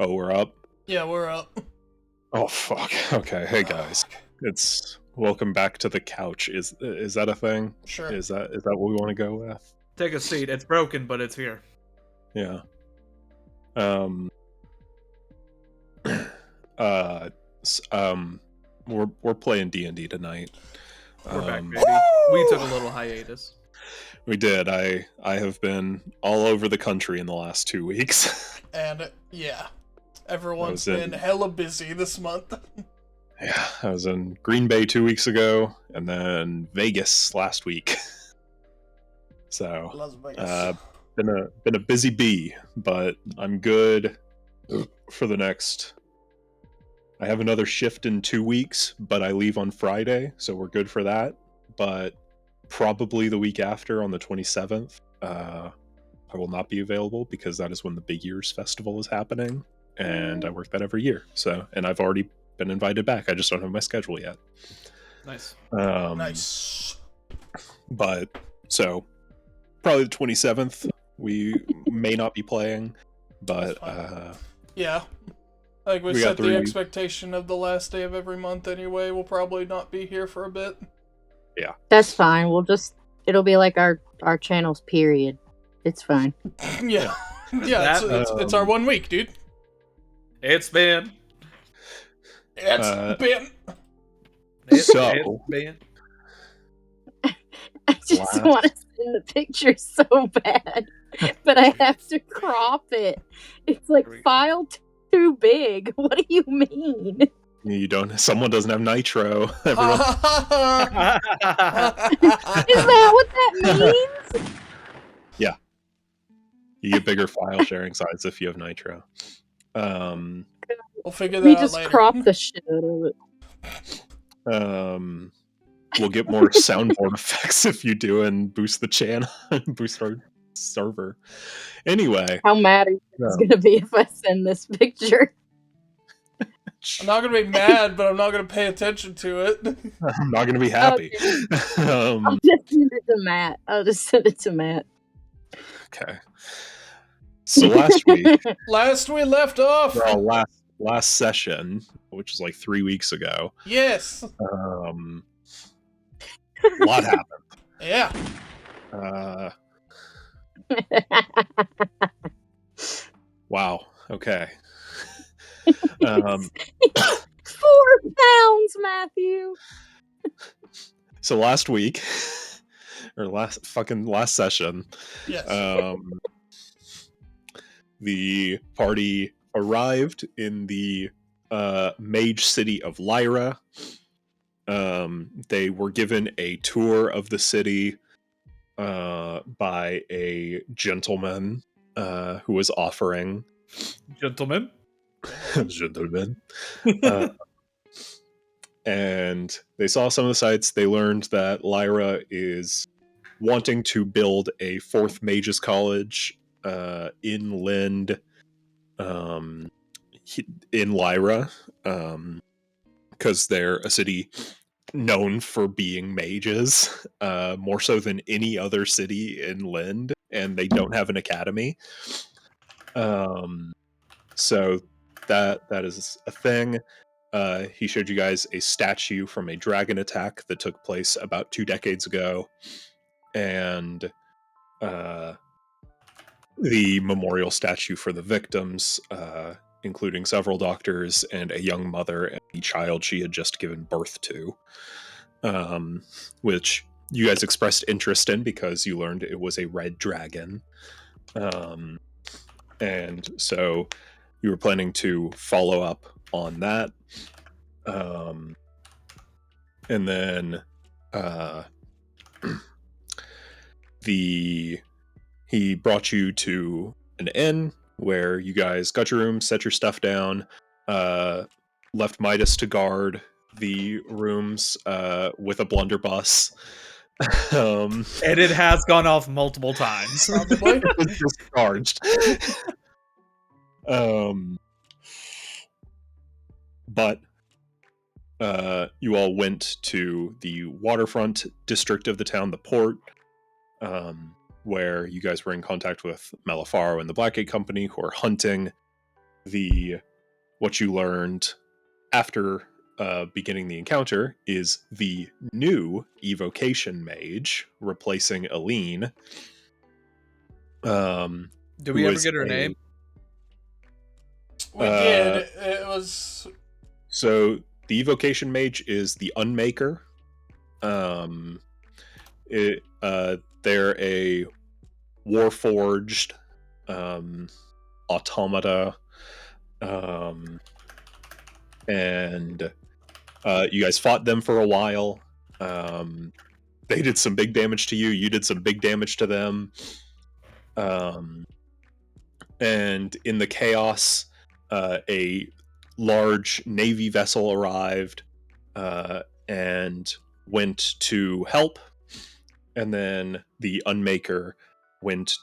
Oh, we're up? Yeah, we're up. Oh, fuck. Okay, hey guys. It's welcome back to the couch. Is that a thing? Sure. Is that what we want to go with? Take a seat. It's broken, but it's here. Yeah. Um. uh. We're playing D&D tonight. We're back, baby. We took a little hiatus. We did. I have been all over the country in the last 2 weeks. And yeah, everyone's I was been hella busy this month. Yeah, I was in Green Bay 2 weeks ago, and then Vegas last week. So, Las Vegas. been a busy bee, but I'm good for the next. I have another shift in 2 weeks, but I leave on Friday, so we're good for that. But probably the week after, on the 27th, I will not be available because that is when the Big Ears Festival is happening, and I work that every year. So, and I've already been invited back. I just don't have my schedule yet. Nice. Nice. But so probably the 27th we may not be playing, but Yeah. Like we We set got the 3 expectation of the last day of every month anyway. We'll probably not be here for a bit. That's fine. It'll be like our channel's period. It's fine. Yeah. Yeah, it's our 1 week, dude. It's been. It's been. So- been. I just Wow. want to send the picture so bad, but I have to crop it. It's like file too big. What do you mean? you don't. Someone doesn't have nitro. Everyone, Is that what that means? you get bigger file sharing size if you have nitro. We'll figure that We out just later. crop the shit out of it. We'll get more soundboard effects if you do and boost the channel, boost our server. Anyway, How mad are you guys gonna be if I send this picture? I'm not gonna be mad, but I'm not gonna pay attention to it. I'm not going to be happy. I'll just send it to Matt. Okay. So last week, Last we left off. well, last session, which is like 3 weeks ago, Yes. a lot happened. Yeah. Wow. Okay. 4 pounds, Matthew. So last week, or last session, Yes. the party arrived in the mage city of Lyra. They were given a tour of the city by a gentleman who was offering Gentlemen. and they saw some of the sites. They learned that Lyra is wanting to build a 4th mages college in Lind, in Lyra, because they're a city known for being mages, more so than any other city in Lind, and they don't have an academy. So that is a thing. He showed you guys a statue from a dragon attack that took place about 2 decades ago, and the memorial statue for the victims, including several doctors and a young mother and a child she had just given birth to, which you guys expressed interest in because you learned it was a red dragon. And so you were planning to follow up on that. And then he brought you to an inn where you guys got your room, set your stuff down, left Midas to guard the rooms with a blunderbuss. And it has gone off multiple times. Probably. It's discharged. But you all went to the waterfront district of the town, the port, where you guys were in contact with Malafaro and the Blackgate Company, who are hunting what you learned after beginning the encounter is the new evocation mage replacing Aline. Did we ever get her name? We did. It was... So the evocation mage is the Unmaker. They're a warforged automata, and you guys fought them for a while. They did some big damage to you. You did some big damage to them. And in the chaos, a large Navy vessel arrived and went to help. And then the Unmaker went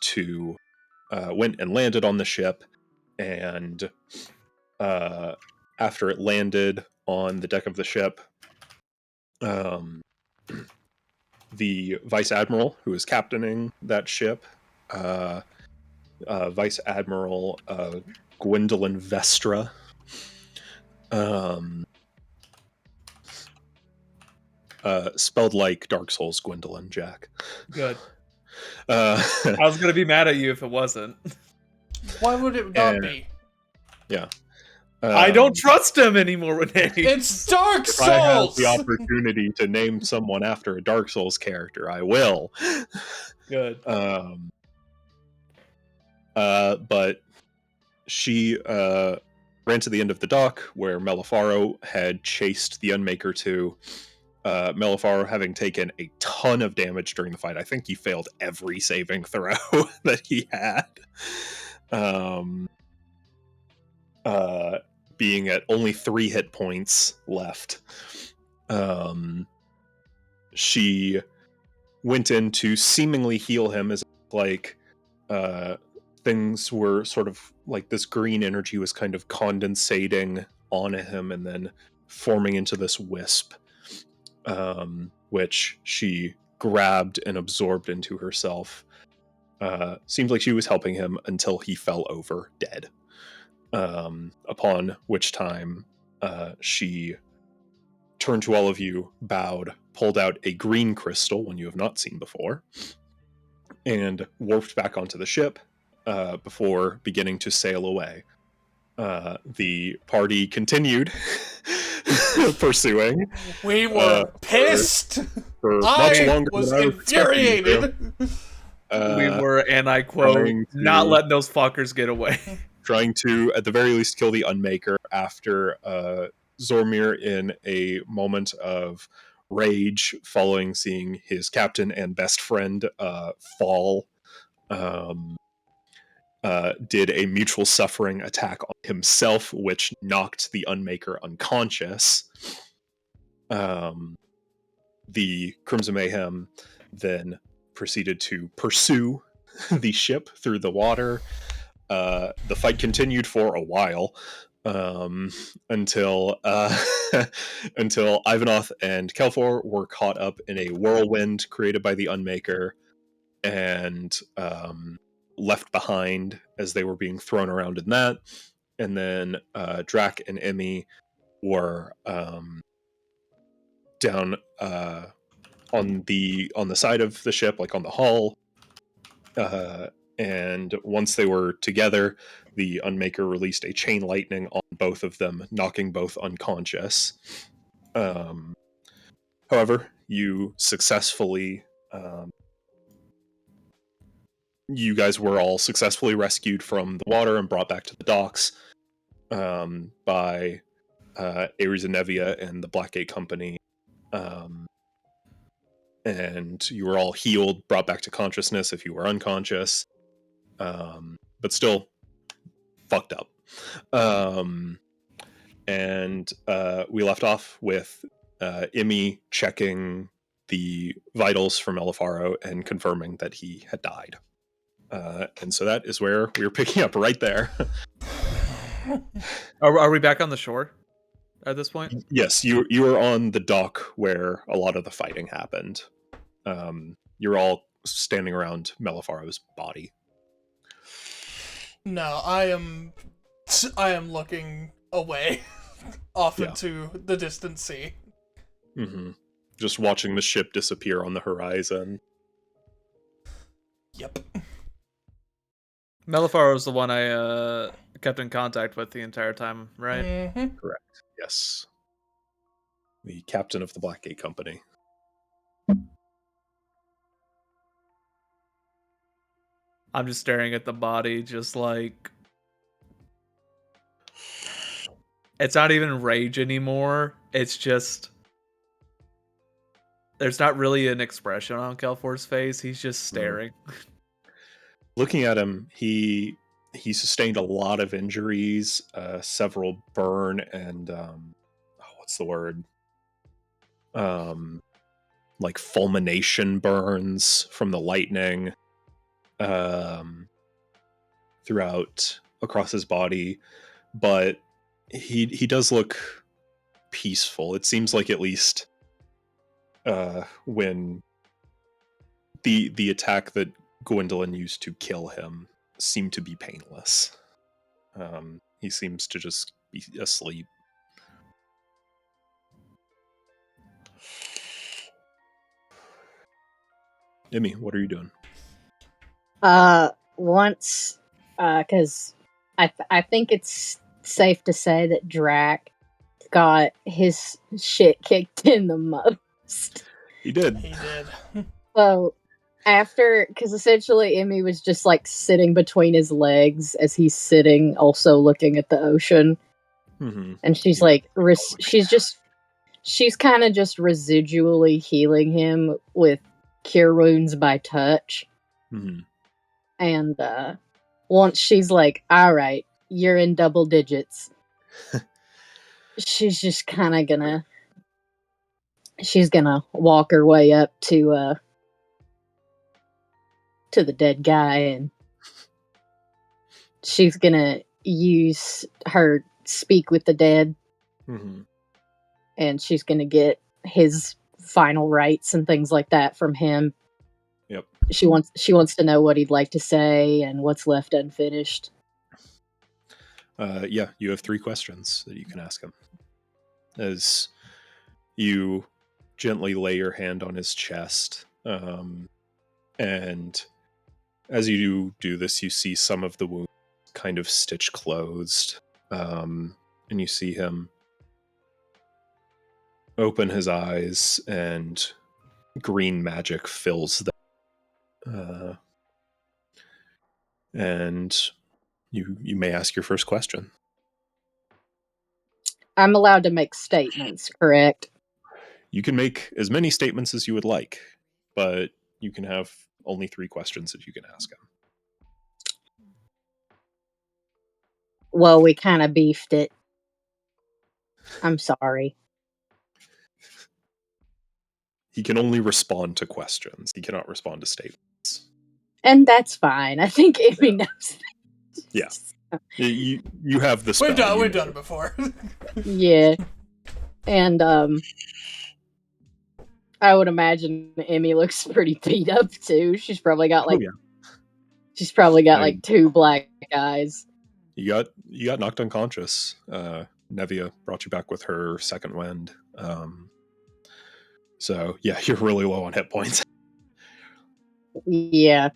and landed on the ship. And after it landed on the deck of the ship, the Vice Admiral, who is captaining that ship, Vice Admiral Gwendolyn Vestra, spelled like Dark Souls Gwendolyn, Jack. Good. I was gonna be mad at you if it wasn't. Why would it not be? Yeah. I don't trust him anymore with names. It's Dark If I have Souls! the opportunity to name someone after a Dark Souls character, I will. Good. But she ran to the end of the dock where Melifaro had chased the Unmaker to. Melifaro having taken a ton of damage during the fight. I think he failed every saving throw that he had. Being at only 3 hit points left. She went in to seemingly heal him, as like things were sort of like this green energy was kind of condensating on him and then forming into this wisp, which she grabbed and absorbed into herself. Seemed like she was helping him until he fell over dead. Upon which time she turned to all of you, bowed, pulled out a green crystal, one you have not seen before, and warped back onto the ship before beginning to sail away. The party continued pursuing. We were pissed. For much I longer was than I was expecting you to. infuriated. We were, and I quote, trying to- not letting those fuckers get away. Trying to, at the very least, kill the Unmaker after Zormir, in a moment of rage following seeing his captain and best friend fall, did a mutual suffering attack on himself, which knocked the Unmaker unconscious. The Crimson Mayhem then proceeded to pursue the ship through the water. The fight continued for a while, until Ivanoth and Kelfor were caught up in a whirlwind created by the Unmaker and left behind as they were being thrown around in that. And then Drac and Emmy were down on the side of the ship, like on the hull. And once they were together, the Unmaker released a chain lightning on both of them, knocking both unconscious. However, you successfully... you guys were all successfully rescued from the water and brought back to the docks by Ares and Nevia and the Blackgate Company. And you were all healed, brought back to consciousness if you were unconscious. But still fucked up. And we left off with Emmy checking the vitals from Elefaro and confirming that he had died. And so that is where we were picking up, right there. Are we back on the shore at this point? Yes, you were on the dock where a lot of the fighting happened. You're all standing around Melifaro's body. No, I am I am looking away, off Yeah. into the distant sea. Mm-hmm. Just watching the ship disappear on the horizon. Yep. Melifar was the one I kept in contact with the entire time, right? Mm-hmm. Correct. Yes. The captain of the Blackgate Company. I'm just staring at the body, just like... It's not even rage anymore. It's just... There's not really an expression on Kelfor's face. He's just staring. Looking at him, he sustained a lot of injuries, several burn and what's the word? Like fulmination burns from the lightning throughout across his body, but he does look peaceful. It seems like at least when the attack that Gwendolyn used to kill him seemed to be painless. He seems to just be asleep. Emmy, what are you doing? Once, because I think it's safe to say that Drac got his shit kicked in the most. He did. He did. So after, because essentially Emmy was just like sitting between his legs as he's sitting, also looking at the ocean, Mm-hmm. and she's Yeah. like, she's kind of just residually healing him with cure wounds by touch. Mm-hmm. And once she's like, all right, you're in double digits, she's just kind of gonna, she's gonna walk her way up to the dead guy, and she's gonna use her speak with the dead, Mm-hmm. and she's gonna get his final rites and things like that from him. Yep. She wants to know what he'd like to say and what's left unfinished. Yeah, you have 3 questions that you can ask him. As you gently lay your hand on his chest, and as you do this, you see some of the wounds kind of stitch closed, and you see him open his eyes, and green magic fills them. And you may ask your first question. I'm allowed to make statements, correct? You can make as many statements as you would like, but you can have only 3 questions that you can ask him. Well, we kind of beefed it. I'm sorry. He can only respond to questions. He cannot respond to statements. And that's fine. I think Emmy knows. Yeah. You have the spell. We've done it before. Yeah. And I would imagine Emmy looks pretty beat up too. She's probably got like she's probably got like 2 black eyes. You got knocked unconscious. Nevia brought you back with her second wind. So yeah, you're really low on hit points. Yeah.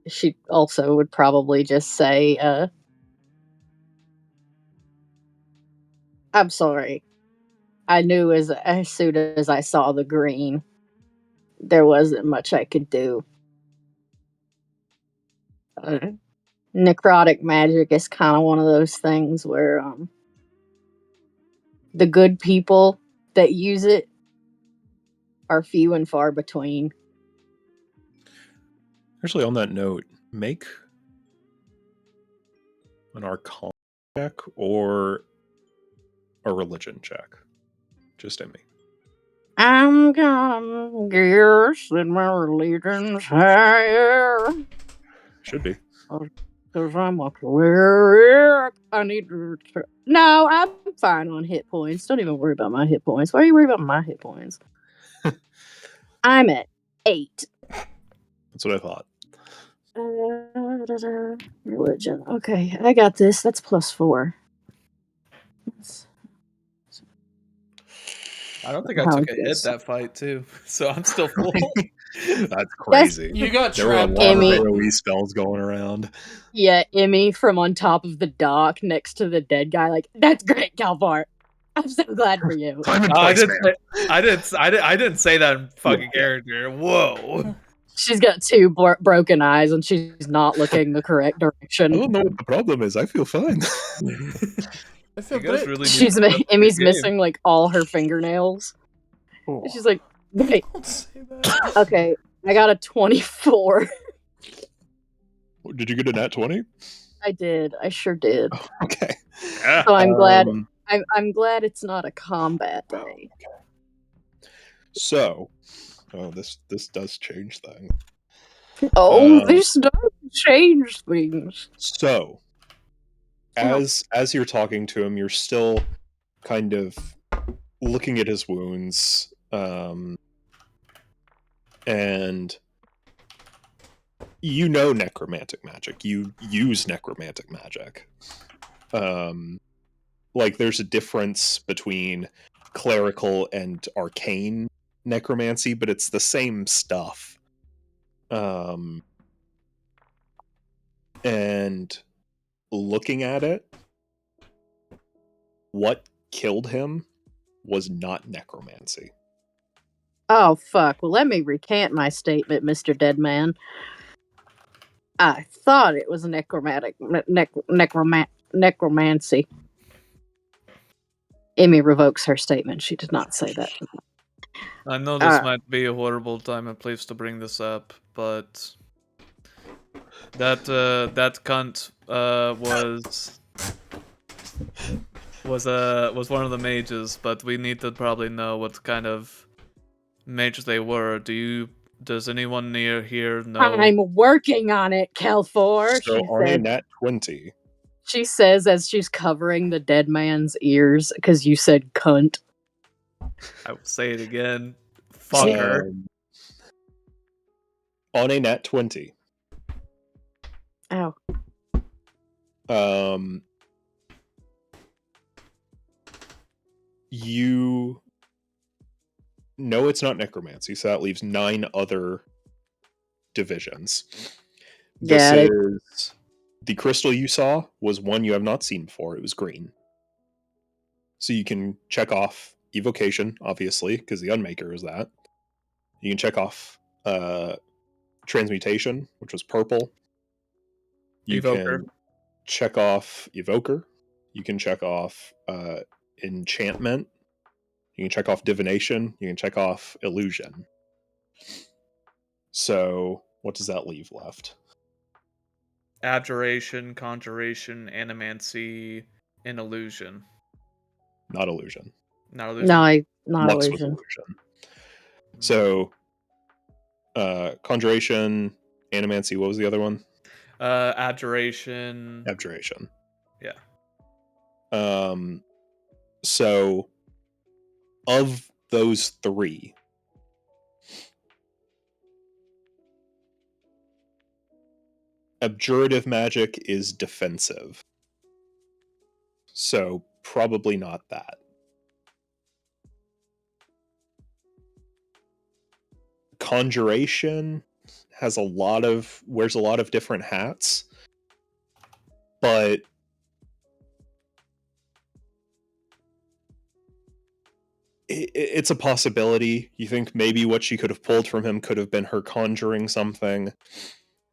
She also would probably just say, I'm sorry. I knew as soon as I saw the green, there wasn't much I could do. Necrotic magic is kind of one of those things where the good people that use it are few and far between. Actually, on that note, make an Arcana check or a religion check. Just Emmy. I'm gonna guess that my religion's higher. Should be. Because I'm a cleric. I need to... No, I'm fine on hit points. Don't even worry about my hit points. Why are you worried about my hit points? I'm at 8. That's what I thought. Religion. Okay, I got this. That's +4. I don't think I How took is a hit this? that fight too, so I'm still full. That's crazy. You got There were a trapped lot of Emmy. on. AoE spells going around. Yeah, Emmy from on top of the dock next to the dead guy. Like, that's great, Calvar. I'm so glad for you. Time and I place, didn't. man. I didn't say that in fucking Yeah. character. Whoa. She's got two broken eyes and she's not looking the correct I direction. don't know what the problem is. I feel fine. I feel You guys great. really need She's to step up Emmy's your game. missing like all her fingernails. Oh. She's like, wait, Don't say that. okay, I got a 24. Did you get a nat 20? I did. I sure did. Okay. Yeah. So I'm glad. Um, I'm glad it's not a combat day. So, this does change things. Oh, Um, this does change things. So, as you're talking to him, you're still kind of looking at his wounds, and you know necromantic magic. You use necromantic magic. Like there's a difference between clerical and arcane necromancy, but it's the same stuff. And looking at it, what killed him was not necromancy. Oh fuck. Well, let me recant my statement, Mr. Deadman. I thought it was necromancy. Emmy revokes her statement. She did not say that. I know this might be a horrible time and place to bring this up, but that cunt was one of the mages, but we need to probably know what kind of mages they were. Does anyone near here know? I'm working on it, Kelfor. So on a nat 20, She says as she's covering the dead man's ears because you said cunt. I will say it again. Fuck her. On a nat 20, Ow. You know it's not necromancy, so that leaves 9 other divisions. Yeah, The crystal you saw was one you have not seen before. It was green. So you can check off evocation, obviously, because the Unmaker is that. You can check off transmutation, which was purple. You Evoker. can check off evoker. You can check off enchantment. You can check off divination. You can check off illusion. So what does that leave left? Abjuration, conjuration, animancy, and illusion. Not illusion. Not illusion. no, not Lux was illusion. illusion. So conjuration, animancy, what was the other one? Abjuration. Abjuration. Yeah. So of those 3, abjurative magic is defensive. So probably not that. Conjuration wears a lot of different hats, but it's a possibility. You think maybe what she could have pulled from him could have been her conjuring something.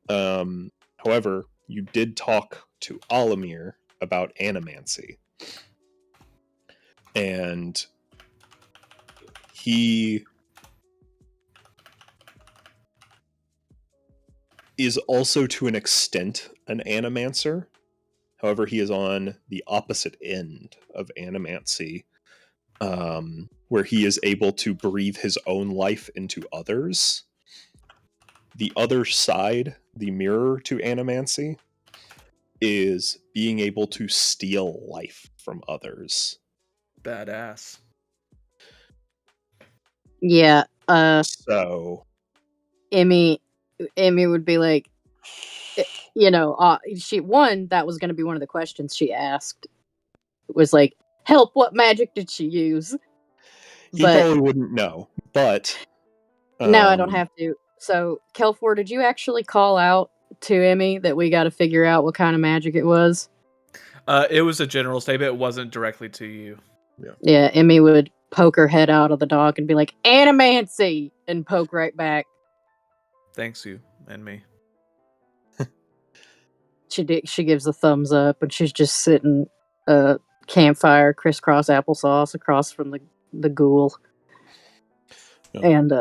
However, you did talk to Alamir about animancy, and he is also to an extent an animancer. However, he is on the opposite end of animancy, where he is able to breathe his own life into others. The other side, the mirror to animancy, is being able to steal life from others. Badass. Yeah. So Emmy would be like, that was going to be one of the questions she asked. It was like, help, what magic did she use? He But probably wouldn't know, but now I don't have to. So, Kelfor, did you actually call out to Emmy that we got to figure out what kind of magic it was? It was a general statement. It wasn't directly to you. Yeah, Emmy would poke her head out of the dog and be like, "Animancy!" and poke right back. Thanks, you and me. She gives a thumbs up, and she's just sitting campfire, crisscross applesauce across from the ghoul. Yeah. And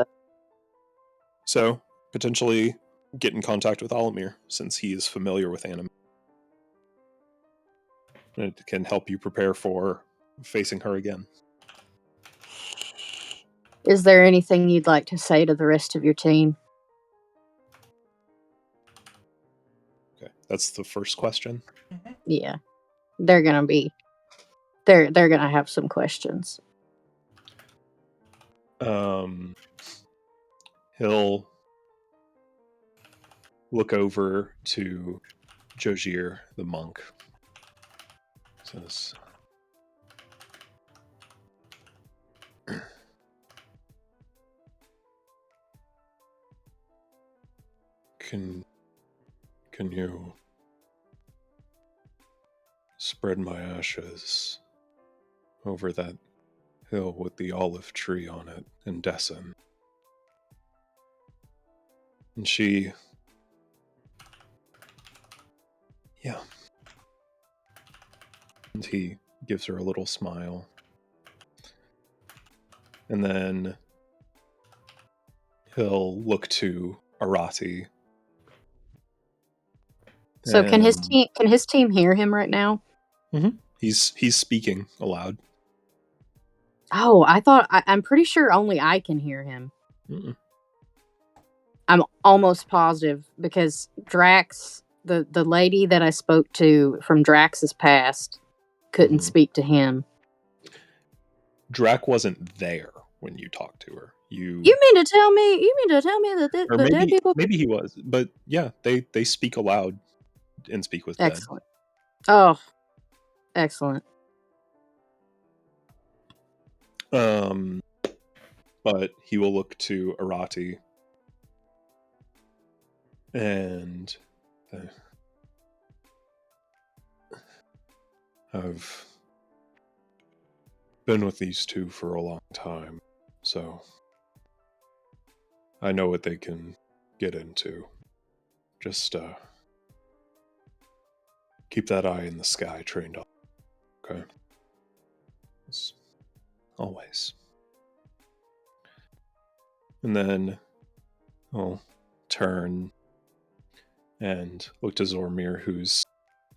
So, potentially get in contact with Alamir, since he is familiar with anime. It can help you prepare for facing her again. is there anything you'd like to say to the rest of your team? Okay, that's the first question. Yeah, they're gonna have some questions. He'll look over to Jojir, the monk. Says, Can you spread my ashes over that hill with the olive tree on it in Dessen? And she... Yeah. And he gives her a little smile. And then he'll look to Arati. So can his and team hear him right now? He's speaking aloud. Oh, I'm pretty sure only I can hear him. Mm-mm. I'm almost positive because Drax, the lady that I spoke to from Drax's past, couldn't Mhm. speak to him. Drac wasn't there when you talked to her. You mean to tell me that Or the dead people? maybe he was, but yeah, they speak aloud and speak with dead. Excellent. Oh, excellent. But he will look to Arati and I've been with these two for a long time, so I know what they can get into. Just keep that eye in the sky trained on, okay? As always. And then I'll turn and look to Zormir, who's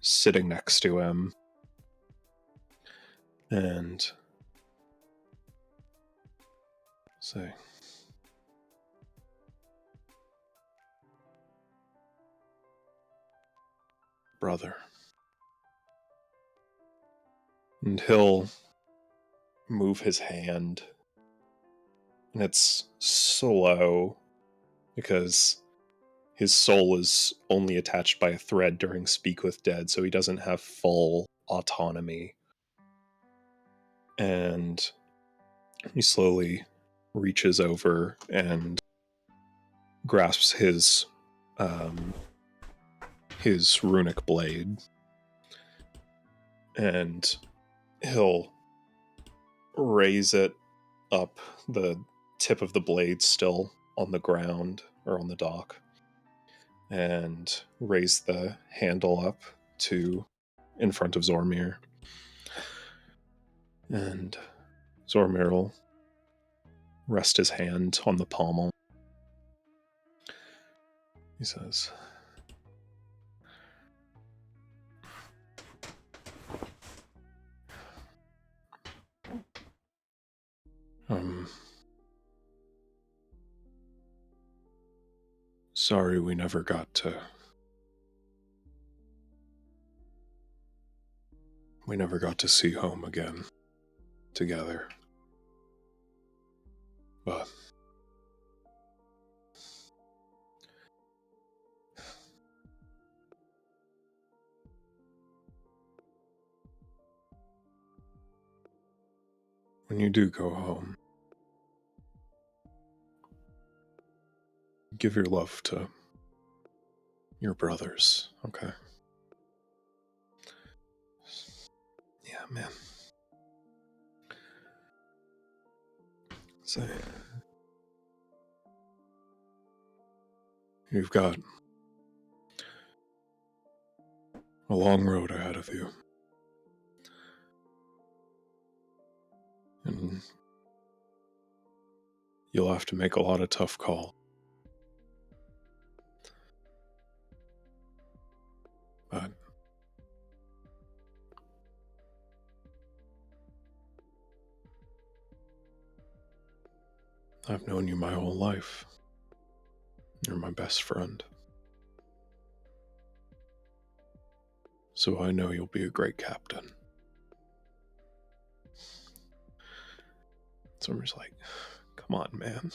sitting next to him, and say, brother. And he'll move his hand, and it's slow because his soul is only attached by a thread during Speak with Dead, so he doesn't have full autonomy. And he slowly reaches over and grasps his runic blade, and he'll raise it up, the tip of the blade still on the ground or on the dock, and raise the handle up to in front of Zormir. And Zormir will rest his hand on the pommel. He says, sorry we never got to see home again together. But you do go home, give your love to your brothers, okay? Yeah, man. So, you've got a long road ahead of you. And you'll have to make a lot of tough calls. But I've known you my whole life. You're my best friend. So I know you'll be a great captain. Summer's like, come on, man.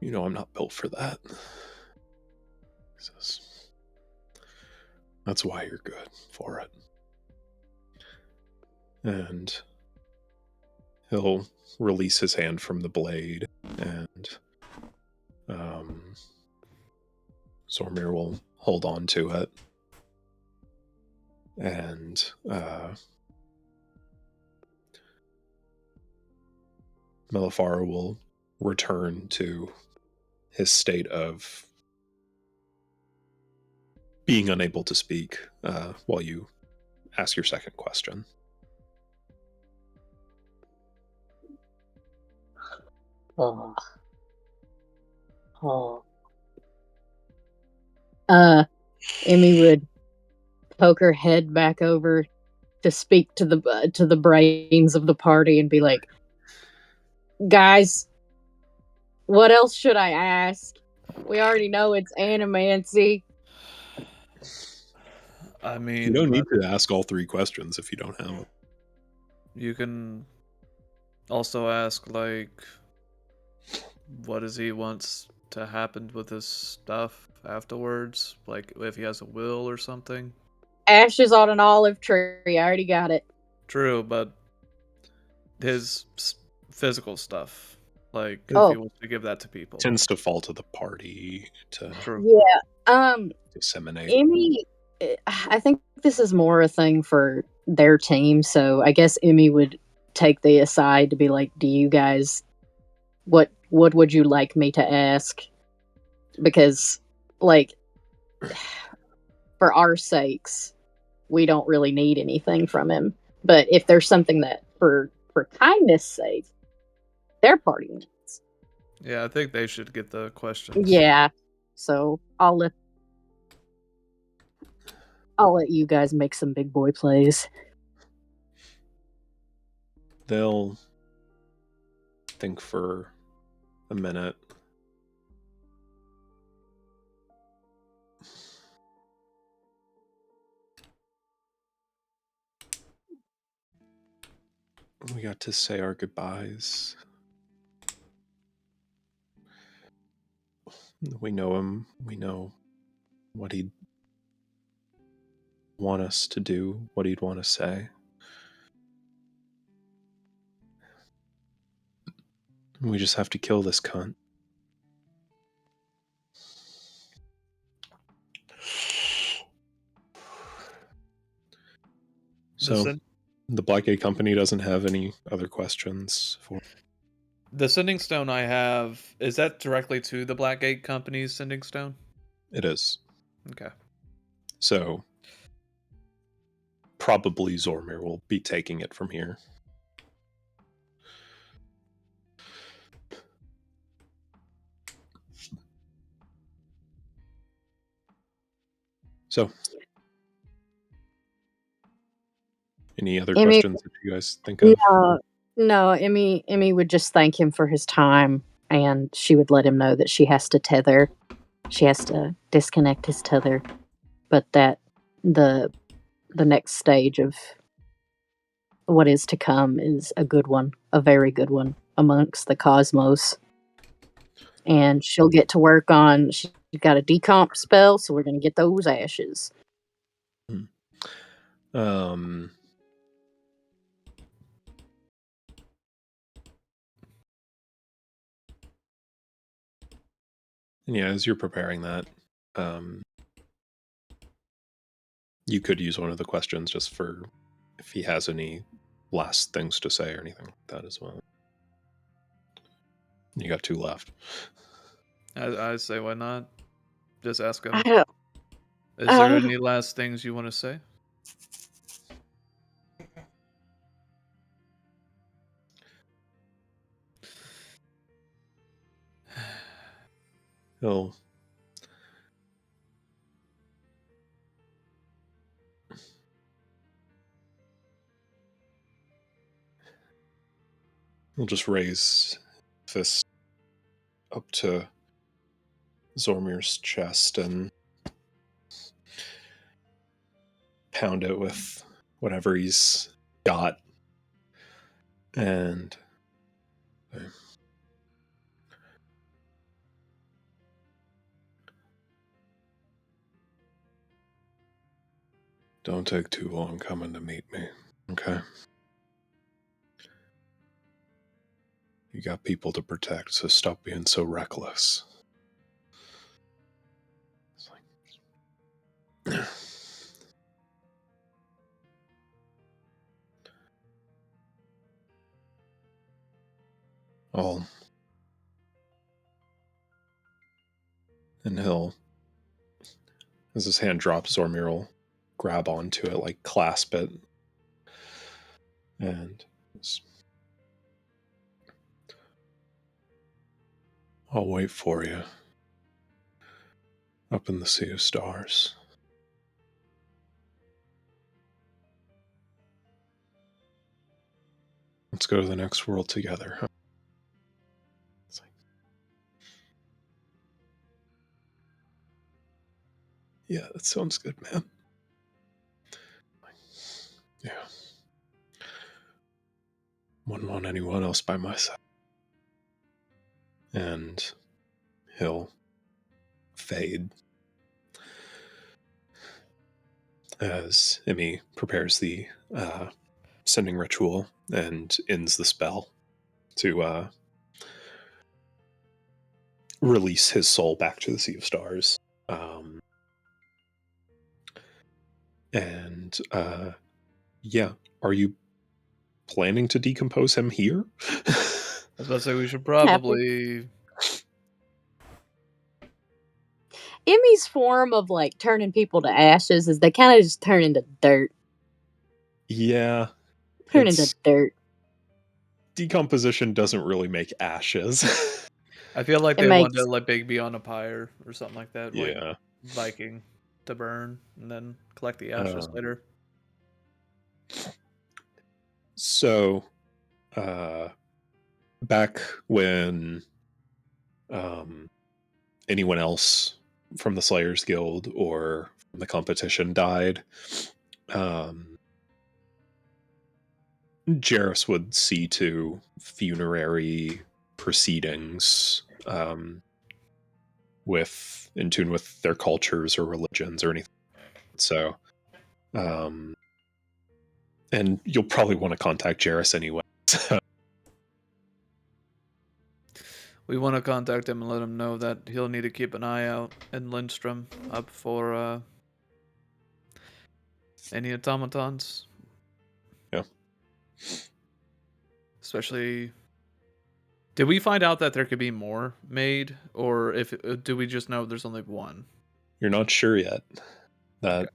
You know I'm not built for that. He says, that's why you're good for it. And he'll release his hand from the blade, and Zormir will hold on to it. And Melifara will return to his state of being unable to speak while you ask your second question. Oh. Emmy would poke her head back over to speak to the brains of the party and be like, guys, what else should I ask? We already know it's animancy. I mean, You don't need to ask all three questions if you don't have them. You can also ask, like, what does he wants to happen with his stuff afterwards? Like, if he has a will or something. Ashes on an olive tree. I already got it. True, but his physical stuff, like, if Oh. he wants to give that to people. Tends to fall to the party to True. Yeah. disseminate. Emmy, I think this is more a thing for their team, so I guess Emmy would take the aside to be like, do you guys, what would you like me to ask? Because, like, for our sakes, we don't really need anything from him. But if there's something that, for kindness' sake, their party needs. Yeah, I think they should get the questions. Yeah. So I'll let you guys make some big boy plays. They'll think for a minute. We got to say our goodbyes. We know him. We know what he'd want us to do, what he'd want to say. We just have to kill this cunt. So, the Blackgate Company doesn't have any other questions for... The sending stone I have, is that directly to the Blackgate Company's sending stone? It is. Okay. So, probably Zormir will be taking it from here. So, any other questions that you guys think of? No, Emmy would just thank him for his time, and she would let him know that she has to tether. She has to disconnect his tether, but that the next stage of what is to come is a good one, a very good one amongst the cosmos. And she'll get to work on, she's got a decomp spell, so we're going to get those ashes. And yeah, as you're preparing that, you could use one of the questions just for if he has any last things to say or anything like that as well. You got 2 left. I say why not? Just ask him. I don't. Is there any last things you want to say? He'll just raise fist up to Zormir's chest and pound it with whatever he's got. And don't take too long coming to meet me, okay? You got people to protect, so stop being so reckless. It's like... All. And he'll, as his hand drops, Zormir will grab onto it, like clasp it. And I'll wait for you up in the sea of stars. Let's go to the next world together, huh? It's like, yeah, that sounds good, man. Yeah. Wouldn't want anyone else by my side. And he'll fade as Emmy prepares the sending ritual and ends the spell to release his soul back to the Sea of Stars. And yeah, are you planning to decompose him here? I was about to say we should probably. Emmy's form of like turning people to ashes is they kind of just turn into dirt. Yeah. Turn into dirt. Decomposition doesn't really make ashes. I feel like It they want makes- to like bake me on a pyre or something like that. Like Yeah. Viking to burn and then collect the ashes later. So, back when anyone else from the Slayers Guild or from the competition died, Jarrus would see to funerary proceedings with in tune with their cultures or religions or anything. So, and you'll probably want to contact Jarrus anyway. So. We want to contact him and let him know that he'll need to keep an eye out in Lindstrom up for any automatons. Yeah. Especially, did we find out that there could be more made, or do we just know there's only one? You're not sure yet. That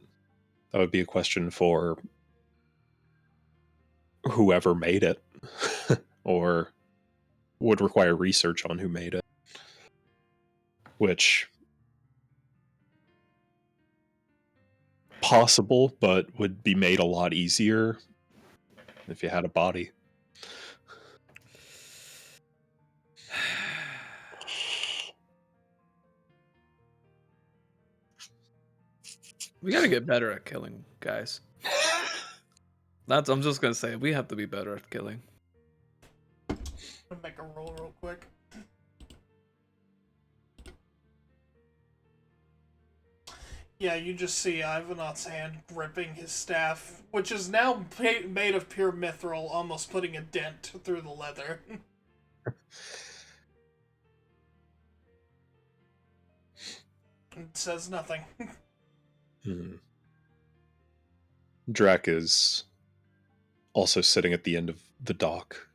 would be a question for whoever made it, or would require research on who made it, which possible, but would be made a lot easier if you had a body. We got to get better at killing guys. I'm just gonna say we have to be better at killing. I'm gonna make a roll real quick. Yeah, you just see Ivanot's hand gripping his staff, which is now made of pure mithril, almost putting a dent through the leather. says nothing. Hmm. Drac is also sitting at the end of the dock,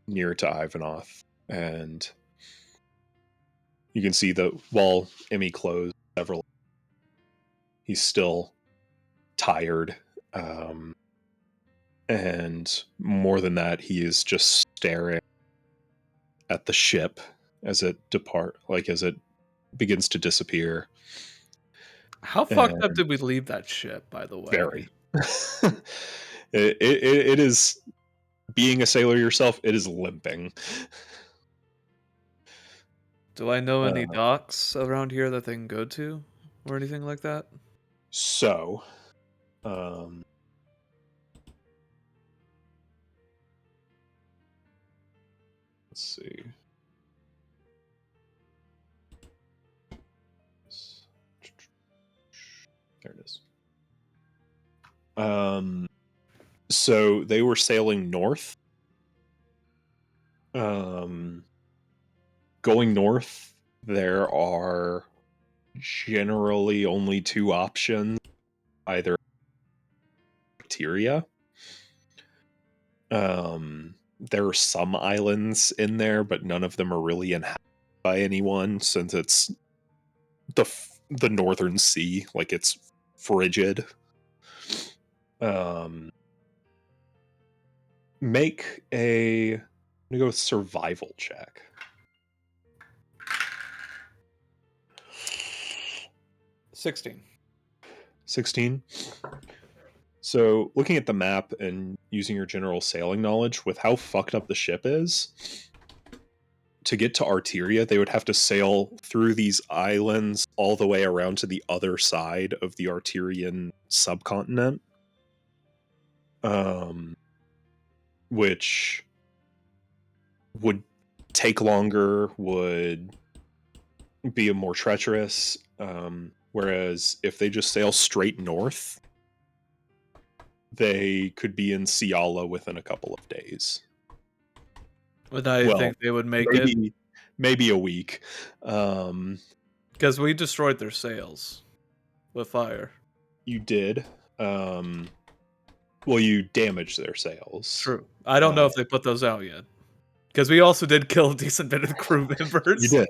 near to Ivanoth, and you can see that while Emmy closed several, he's still tired, and more than that, he is just staring at the ship as it as it begins to disappear. How fucked up did we leave that ship, by the way? Very. It is, being a sailor yourself, it is limping. Do I know any docks around here that they can go to, or anything like that? So, let's see. There it is. So they were sailing north. Going north, there are generally only two options: either bacteria. There are some islands in there, but none of them are really inhabited by anyone, since it's the northern sea, like it's frigid. Make a, I'm gonna go with survival check. 16. 16. So, looking at the map and using your general sailing knowledge, with how fucked up the ship is, to get to Arteria, they would have to sail through these islands all the way around to the other side of the Arterian subcontinent. Which would take longer, would be a more treacherous. Whereas if they just sail straight north, they could be in Ciala within a couple of days. But I think they would make it. Maybe a week. Because we destroyed their sails with fire. You did. Well, you damaged their sails. True. I don't know if they put those out yet. Because we also did kill a decent bit of crew members. You did.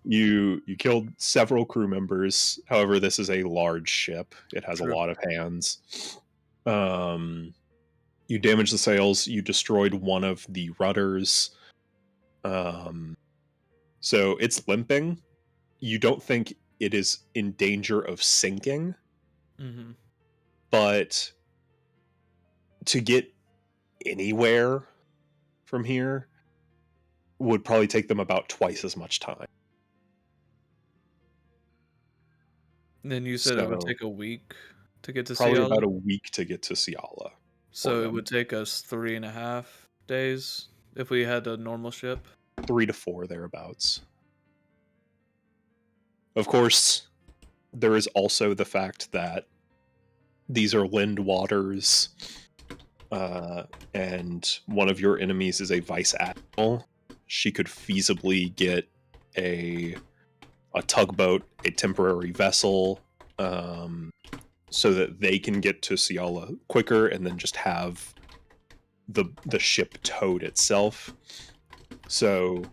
You killed several crew members. However, this is a large ship. It has a lot of hands. You damaged the sails. You destroyed one of the rudders. So it's limping. You don't think it is in danger of sinking. Mm-hmm. But to get anywhere from here would probably take them about twice as much time. Then you said it would take a week to get to probably Ciala? about a week to get to Ciala. So it would take us 3.5 days if we had a normal ship? 3 to 4 thereabouts. Of course, there is also the fact that these are Lind waters, and one of your enemies is a vice admiral. She could feasibly get a tugboat, a temporary vessel, so that they can get to Ciala quicker, and then just have the ship towed itself. So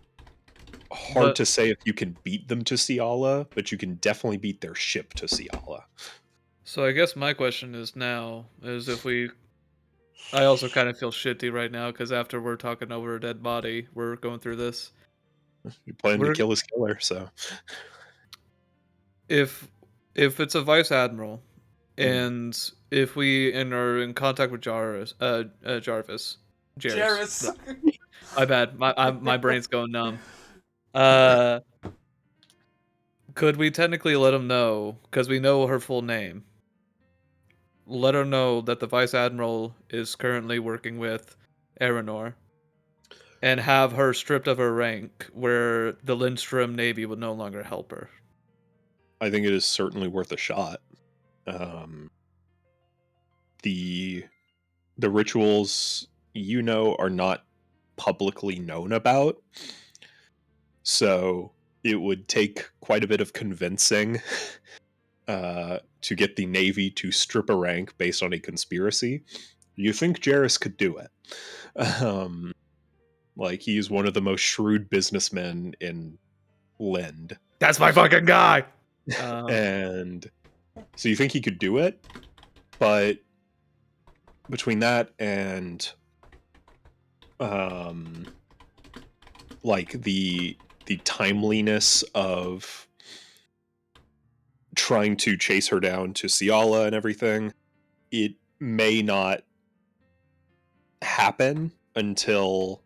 hard to say if you can beat them to Ciala, but you can definitely beat their ship to Ciala. So I guess my question is now is if we. I also kind of feel shitty right now because after we're talking over a dead body, we're going through this. You're planning to kill his killer, so if it's a vice admiral, and if we are in contact with Jarvis, Jarvis. My bad, my brain's going numb. Could we technically let him know, because we know her full name? Let her know that the vice admiral is currently working with Aranor, and have her stripped of her rank, where the Lindstrom Navy would no longer help her. I think it is certainly worth a shot. The rituals, are not publicly known about, so it would take quite a bit of convincing to get the Navy to strip a rank based on a conspiracy. You think Jarrus could do it? Like, he's one of the most shrewd businessmen in Lind. That's my fucking guy. And so you think he could do it, but between that and like the timeliness of trying to chase her down to Ciala and everything, it may not happen until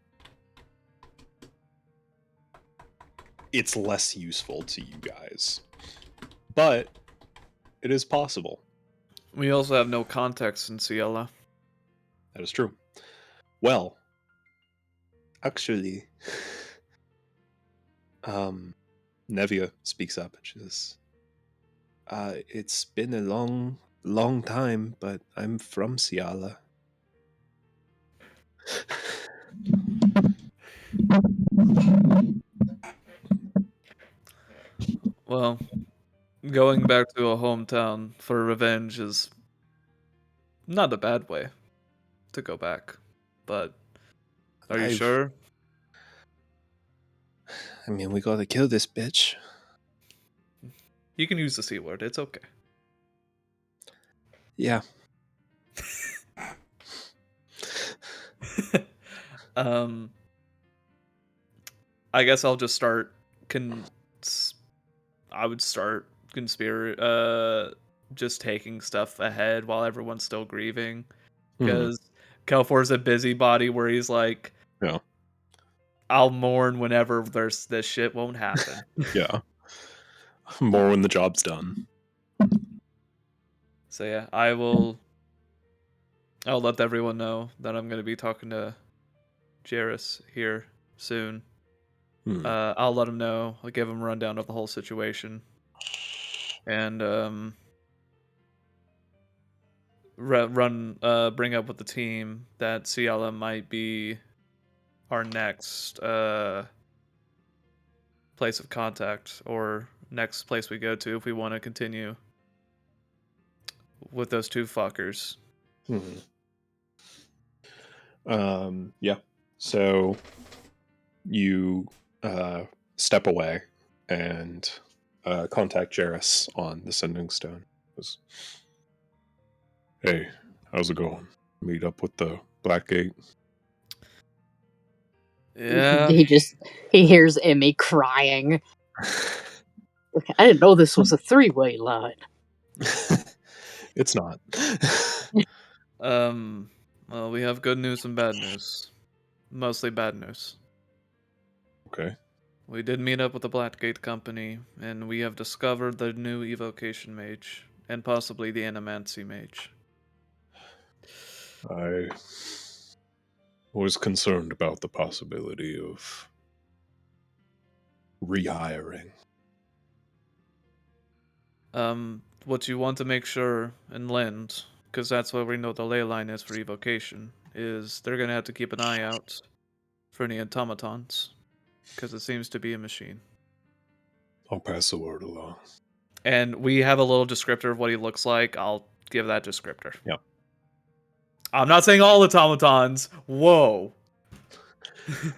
it's less useful to you guys. But it is possible. We also have no context in Ciela. That is true. Well, actually, Nevia speaks up and she says, it's been a long time, but I'm from Ciala. Well, going back to a hometown for revenge is not a bad way to go back. But are you sure? I mean, we gotta kill this bitch. You can use the C word. It's okay. Yeah. I guess I'll just start I would start just taking stuff ahead while everyone's still grieving. Because Kelfor's a busybody where he's like, Yeah. I'll mourn whenever this shit won't happen. Yeah. More when the job's done. So yeah, I'll let everyone know that I'm going to be talking to Jarrus here soon. I'll let him know. I'll give him a rundown of the whole situation. And bring up with the team that Ciala might be our next place of contact, or next place we go to if we want to continue with those two fuckers. Yeah. So you step away and contact Jarrus on the Sending Stone. Hey, how's it going? Meet up with the Blackgate? Yeah. He hears Emmy crying. I didn't know this was a 3-way line. It's not. Well, we have good news and bad news. Mostly bad news. Okay. We did meet up with the Blackgate Company, and we have discovered the new evocation mage, and possibly the animancy mage. I was concerned about the possibility of rehiring. What you want to make sure in Lind, because that's where we know the ley line is for evocation, is they're gonna have to keep an eye out for any automatons, because it seems to be a machine. I'll pass the word along. And we have a little descriptor of what he looks like. I'll give that descriptor. Yep. I'm not saying all automatons. Whoa.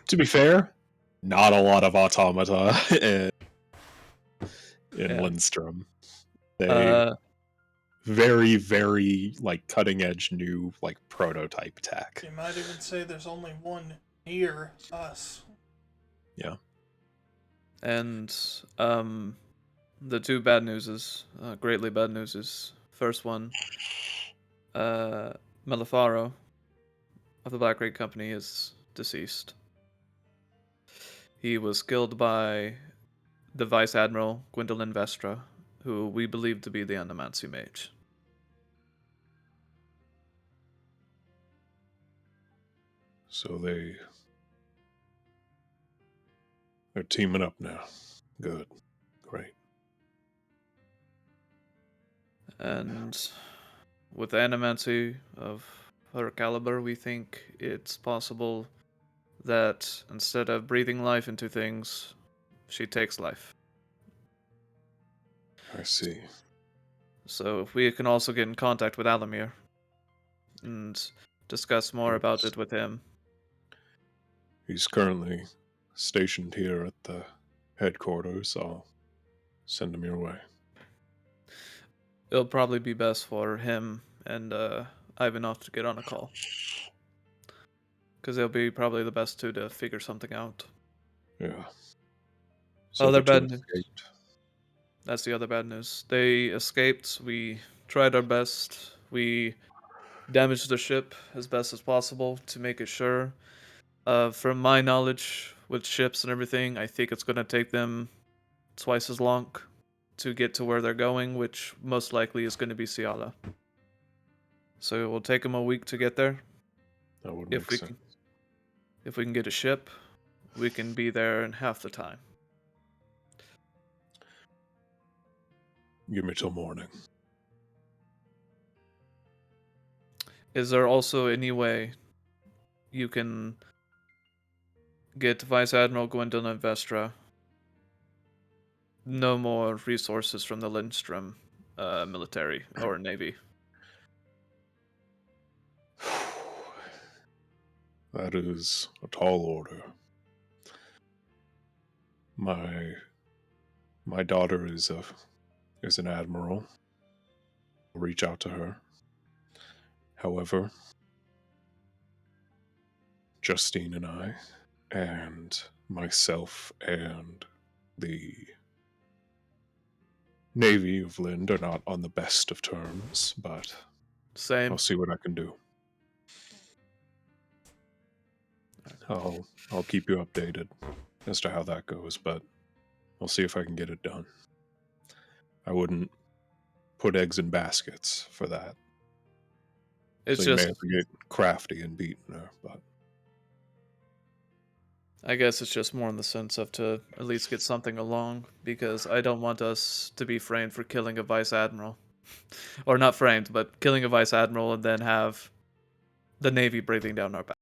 To be fair, not a lot of automata in Lindstrom. They very, very cutting edge new prototype tech. You might even say there's only one near us. Yeah. And the two bad news is greatly bad news is first one, Melifaro of the Black Ray Company is deceased. He was killed by the Vice Admiral Gwendolyn Vestra, who we believe to be the Animancy Mage. So they're teaming up now. Good. Great. And with animancy of her caliber, we think it's possible that instead of breathing life into things, She takes life. I see. So if we can also get in contact with Alamir and discuss more about Yes. it with him. He's currently stationed here at the headquarters. I'll send him your way. It'll probably be best for him and Ivanov to get on a call. Because they'll be probably the best two to figure something out. Yeah. So Other the two bad news. escaped. That's the other bad news. They escaped. We tried our best. We damaged the ship as best as possible to make it sure. From my knowledge with ships and everything, I think it's going to take them twice as long to get to where they're going, which most likely is going to be Ciala. So it will take them a week to get there. That would If make we sense. if we can get a ship, we can be there in half the time. Give me till morning. Is there also any way you can get Vice Admiral Gwendolyn Vestra no more resources from the Lindstrom military or navy? That is a tall order. My daughter is an admiral. I'll reach out to her. However, Justine and I, and myself and the Navy of Lind are not on the best of terms, but Same. I'll see what I can do. I'll keep you updated as to how that goes, but I'll see if I can get it done. I wouldn't put eggs in baskets for that. It's So you may just, have to get crafty and beaten her, but I guess it's just more in the sense of to at least get something along, because I don't want us to be framed for killing a vice admiral. Or not framed, but killing a vice admiral and then have the Navy breathing down our back.